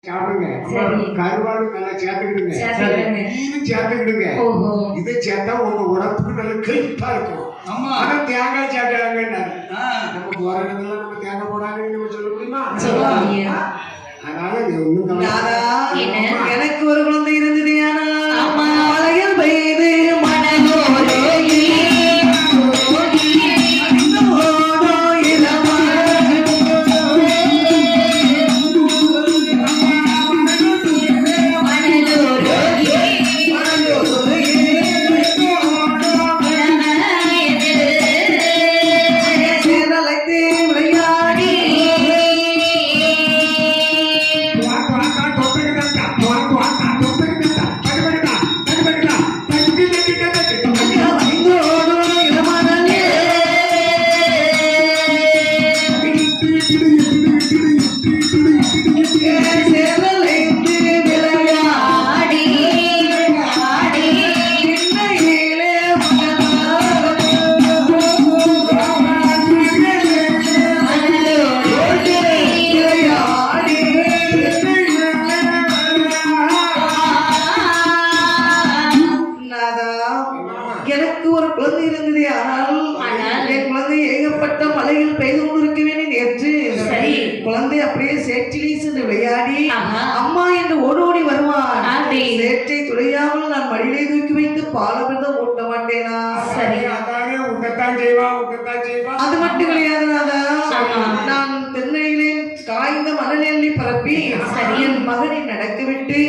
சாப்பிடுங்க. கருவாடு நல்லா சேர்த்துக்கிடுங்க. மீனும் சேர்த்துக்கிடுங்க. இதை சேர்த்தா உங்க உடம்புக்கு நல்ல கிளிப்பா இருக்கும். ஆனா தேங்காய் சாப்பிட்டாங்கன்னாரு. நம்ம போற இடத்துல நம்ம தேங்காய் போடாங்கன்னு நம்ம சொல்ல முடியுமா? அதனால ஒண்ணும் எனக்கு ஒரு குழந்தை இருந்தது. மலையில் பெய்து எனக்கு ஒரு குழந்தை இருந்தது. ஆனால் என் குழந்தை ஏகப்பட்ட மலையில் பெய்து கொண்டிருக்க வேண்டிய நேற்று குழந்தை அப்படியே சேற்றிலே சென்று விளையாடி அம்மா என்று ஓடோடி வருவான். சேற்றை துளையாமல் நான் மடியிலே தூக்கி வைத்து பாலபிரதம் ஊட்ட மாட்டேனா? அது மட்டும் கிடையாது. நான் தென்னையிலே காய்ந்த மணல் எண்ணி பரப்பி என் மகனை நடக்க விட்டு